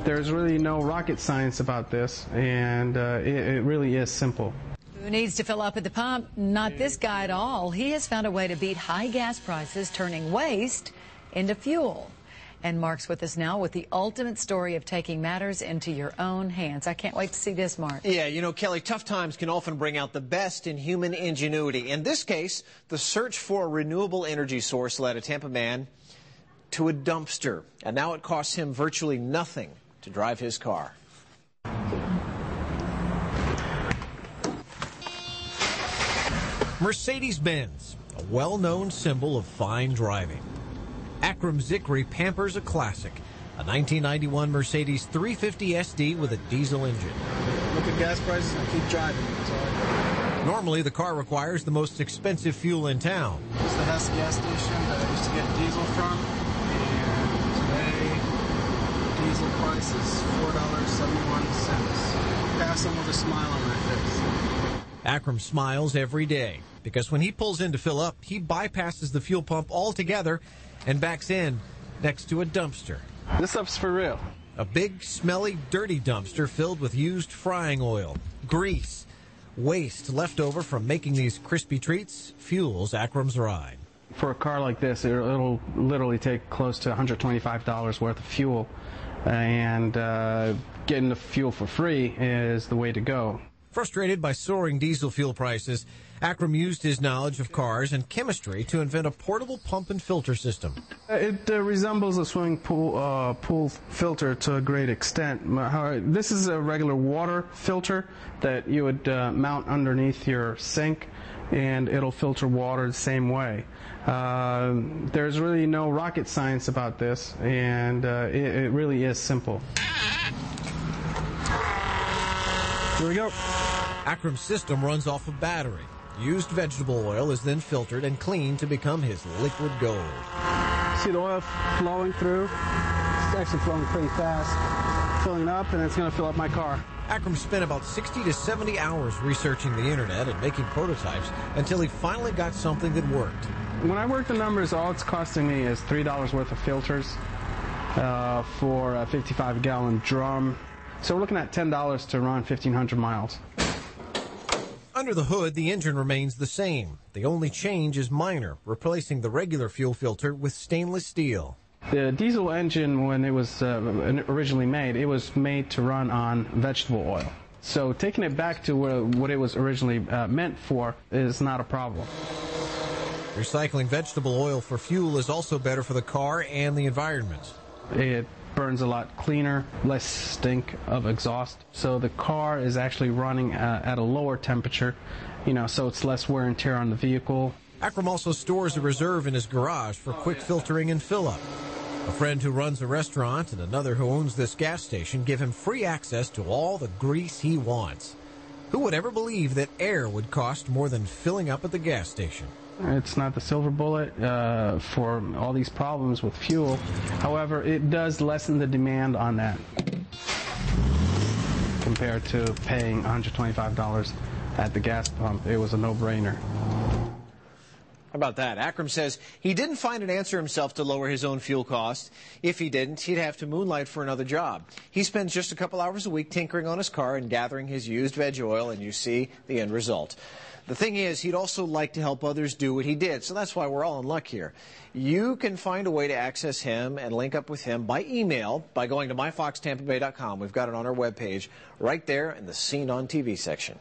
There's really no rocket science about this, and it really is simple. Who needs to fill up at the pump? Not this guy at all. He has found a way to beat high gas prices, turning waste into fuel. And Mark's with us now with the ultimate story of taking matters into your own hands. I can't wait to see this, Mark. Yeah, you know, Kelly, tough times can often bring out the best in human ingenuity. In this case, the search for a renewable energy source led a Tampa man to a dumpster. And now it costs him virtually nothing to drive his car. Mercedes-Benz, a well-known symbol of fine driving. Akram Zikri pampers a classic, a 1991 Mercedes 350 SD with a diesel engine. Look at gas prices and keep driving. Normally, the car requires the most expensive fuel in town. This is the Hess gas station that I used to get diesel from, and today, diesel price is $4.71. Pass them with a smile on my face. Akram smiles every day because when he pulls in to fill up, he bypasses the fuel pump altogether and backs in next to a dumpster. This stuff's for real. A big, smelly, dirty dumpster filled with used frying oil, grease, waste left over from making these crispy treats fuels Akram's ride. For a car like this, it'll literally take close to $125 worth of fuel, and getting the fuel for free is the way to go. Frustrated by soaring diesel fuel prices, Akram used his knowledge of cars and chemistry to invent a portable pump and filter system. It resembles a swimming pool filter to a great extent. This is a regular water filter that you would mount underneath your sink, and it'll filter water the same way. There's really no rocket science about this, and it really is simple. Here we go. Akram's system runs off a battery. Used vegetable oil is then filtered and cleaned to become his liquid gold. See the oil flowing through? It's actually flowing pretty fast. Filling up, and it's going to fill up my car. Akram spent about 60 to 70 hours researching the internet and making prototypes until he finally got something that worked. When I work the numbers, all it's costing me is $3 worth of filters for a 55-gallon drum. So we're looking at $10 to run 1,500 miles. Under the hood, the engine remains the same. The only change is minor, replacing the regular fuel filter with stainless steel. The diesel engine, when it was originally made, it was made to run on vegetable oil. So taking it back to what it was originally meant for is not a problem. Recycling vegetable oil for fuel is also better for the car and the environment. It burns a lot cleaner, less stink of exhaust. So the car is actually running at a lower temperature, so it's less wear and tear on the vehicle. Akram also stores a reserve in his garage for quick filtering and fill-up. A friend who runs a restaurant and another who owns this gas station give him free access to all the grease he wants. Who would ever believe that air would cost more than filling up at the gas station? It's not the silver bullet for all these problems with fuel. However, it does lessen the demand on that compared to paying $125 at the gas pump. It was a no-brainer. How about that? Akram says he didn't find an answer himself to lower his own fuel costs. If he didn't, he'd have to moonlight for another job. He spends just a couple hours a week tinkering on his car and gathering his used veg oil, and you see the end result. The thing is, he'd also like to help others do what he did, so that's why we're all in luck here. You can find a way to access him and link up with him by email by going to myfoxtampabay.com. We've got it on our webpage right there in the Seen on TV section.